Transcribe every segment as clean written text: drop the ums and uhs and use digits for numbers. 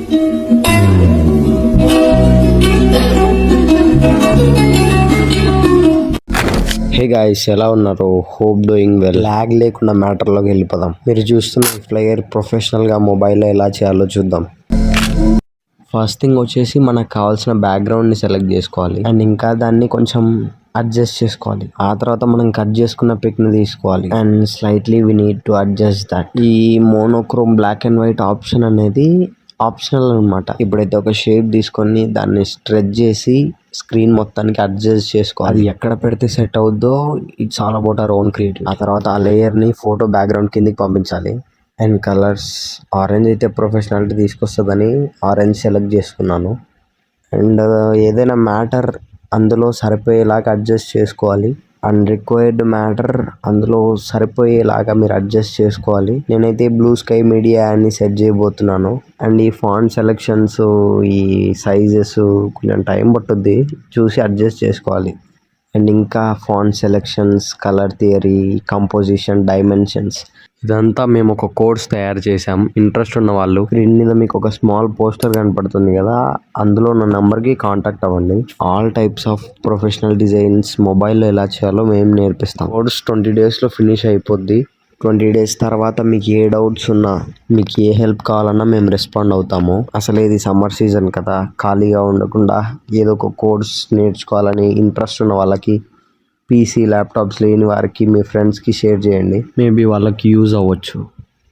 Hey guys, ఎలా ఉన్నారు? Hope doing well. Log లేకుండా మ్యాటర్లోకి వెళ్ళిపోదాం. మీరు చూస్తున్న ఈ ఫ్లైయర్ ప్రొఫెషనల్గా మొబైల్లో ఎలా చేయాలో చూద్దాం. ఫస్ట్ థింగ్ వచ్చేసి మనకు కావాల్సిన బ్యాక్గ్రౌండ్ని సెలెక్ట్ చేసుకోవాలి అండ్ ఇంకా దాన్ని కొంచెం అడ్జస్ట్ చేసుకోవాలి. ఆ తర్వాత మనం కట్ చేసుకున్న పిక్ని తీసుకోవాలి and slightly we need to adjust that. ఈ monochrome black and white option అనేది ఆప్షనల్ అనమాట. ఇప్పుడైతే ఒక షేప్ తీసుకొని దాన్ని స్ట్రెచ్ చేసి స్క్రీన్ మొత్తానికి అడ్జస్ట్ చేసుకోవాలి. అది ఎక్కడ పెడితే సెట్ అవుద్దో it's all about our own creative. ఆ తర్వాత ఆ లేయర్ని ఫోటో బ్యాక్గ్రౌండ్ కిందికి పంపించాలి అండ్ కలర్స్ ఆరెంజ్ అయితే ప్రొఫెషనాలిటీ తీసుకొస్తుందని ఆరెంజ్ సెలెక్ట్ చేసుకున్నాను. అండ్ ఏదైనా మ్యాటర్ అందులో సరిపోయేలాగా అడ్జస్ట్ చేసుకోవాలి. అన్రిక్వైర్డ్ మ్యాటర్ అందులో సరిపోయేలాగా మీరు అడ్జస్ట్ చేసుకోవాలి. నేనైతే బ్లూ స్కై మీడియా అని సెట్ చేయబోతున్నాను. అండ్ ఈ ఫాంట్ సెలెక్షన్స్, ఈ సైజెస్ కొంచెం టైం పట్టుద్ది, చూసి అడ్జస్ట్ చేసుకోవాలి. అండ్ ఇంకా font selections, colour theory, composition, dimensions ఇదంతా మేము ఒక కోర్స్ తయారు చేసాం. ఇంట్రెస్ట్ ఉన్న వాళ్ళు స్క్రీన్ మీద మీకు ఒక స్మాల్ పోస్టర్ కనపడుతుంది కదా, అందులో ఉన్న నెంబర్కి కాంటాక్ట్ అవ్వండి. All types of professional designs మొబైల్లో ఎలా చేయాలో మేము నేర్పిస్తాం. కోర్స్ 20 daysలో ఫినిష్ అయిపోద్ది. 20 days తర్వాత మీకు ఏ డౌట్స్ ఉన్నా, మీకు ఏ హెల్ప్ కావాలన్నా మేము రెస్పాండ్ అవుతాము. అసలు ఇది సమ్మర్ సీజన్ కదా, ఖాళీగా ఉండకుండా ఏదో ఒక కోర్స్ నేర్చుకోవాలని ఇంట్రెస్ట్ ఉన్న వాళ్ళకి, పీసీ ల్యాప్టాప్స్ లేని వారికి, మీ ఫ్రెండ్స్కి షేర్ చేయండి. మేబీ వాళ్ళకి యూజ్ అవ్వచ్చు.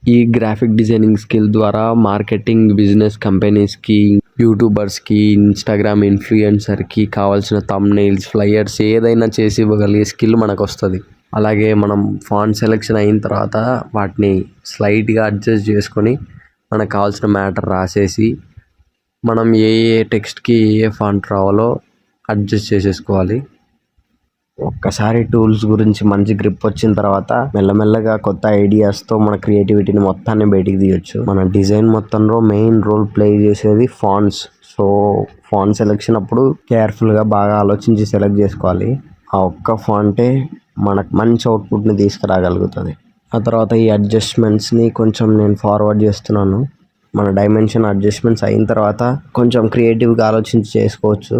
ఈ గ్రాఫిక్ డిజైనింగ్ స్కిల్ ద్వారా మార్కెటింగ్, బిజినెస్ కంపెనీస్కి, యూట్యూబర్స్కి, ఇన్స్టాగ్రామ్ ఇన్ఫ్లుయెన్సర్కి కావాల్సిన థంబ్నెయిల్స్, ఫ్లైయర్స్ ఏదైనా చేసి ఇవ్వగలిగే స్కిల్ మనకు వస్తుంది. అలాగే మనం ఫాంట్ సెలెక్షన్ అయిన తర్వాత వాటిని స్లైట్గా అడ్జస్ట్ చేసుకొని మనకు కావాల్సిన మ్యాటర్ రాసేసి మనం ఏ టెక్స్ట్కి ఏ ఫాంట్ రావాలో అడ్జస్ట్ చేసేసుకోవాలి. ఒక్కసారి టూల్స్ గురించి మంచి గ్రిప్ వచ్చిన తర్వాత మెల్లమెల్లగా కొత్త ఐడియాస్తో మన క్రియేటివిటీని మొత్తాన్ని బయటికి తీయొచ్చు. మన డిజైన్ మొత్తంలో మెయిన్ రోల్ ప్లే చేసేది ఫాంట్స్. సో ఫాంట్ సెలెక్షన్ అప్పుడు కేర్ఫుల్గా బాగా ఆలోచించి సెలెక్ట్ చేసుకోవాలి. ఆ ఒక్క ఫాంటే మనకు మంచి అవుట్పుట్ని తీసుకురాగలుగుతుంది. ఆ తర్వాత ఈ అడ్జస్ట్మెంట్స్ని కొంచెం నేను ఫార్వర్డ్ చేస్తున్నాను. మన డైమెన్షన్ అడ్జస్ట్మెంట్స్ అయిన తర్వాత కొంచెం క్రియేటివ్గా ఆలోచించి చేసుకోవచ్చు.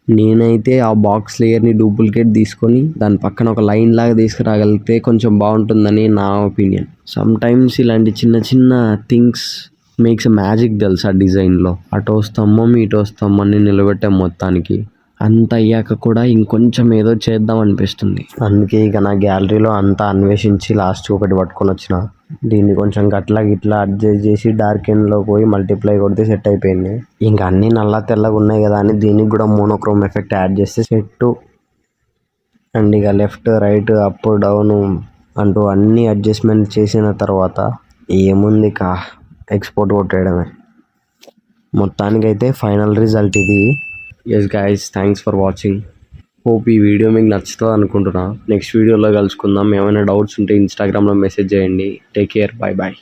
నేనైతే ఆ బాక్స్ లేయర్ని డూప్లికేట్ తీసుకొని దాని పక్కన ఒక లైన్ లాగా తీసుకురాగలిగితే కొంచెం బాగుంటుందని నా ఒపీనియన్. సమ్ టైమ్స్ ఇలాంటి చిన్న చిన్న థింగ్స్ మేక్స్ మ్యాజిక్ తెలుసు. ఆ డిజైన్లో అటో స్తంభం ఇటో స్తంభాన్ని నిలబెట్టాం మొత్తానికి. అంత అయ్యాక కూడా ఇంకొంచెం ఏదో చేద్దాం అనిపిస్తుంది. అందుకే ఇక నా గ్యాలరీలో అంతా అన్వేషించి లాస్ట్ ఒకటి పట్టుకొని వచ్చిన. దీన్ని కొంచెం గట్లా గిట్లా అడ్జస్ట్ చేసి డార్క్ ఎండ్లో పోయి మల్టిప్లై కొడితే సెట్ అయిపోయింది. ఇంకా అన్నీ నల్ల తెల్లగా ఉన్నాయి కదా అని దీనికి కూడా మోనోక్రోమ్ ఎఫెక్ట్ యాడ్ చేస్తే సెట్. అండ్ ఇక లెఫ్ట్, రైట్, అప్, డౌన్ అంటూ అన్ని అడ్జస్ట్మెంట్ చేసిన తర్వాత ఏముంది ఇక ఎక్స్పోర్ట్ కొట్టేయడమే. మొత్తానికైతే ఫైనల్ రిజల్ట్ ఇది. Yes guys, thanks for watching. Hope ఈ వీడియో మీకు నచ్చుతుంది అనుకుంటున్నా. నెక్స్ట్ వీడియోలో కలుసుకుందాం. ఏమైనా డౌట్స్ ఉంటే ఇన్స్టాగ్రామ్లో మెసేజ్ చేయండి. Take care, bye bye.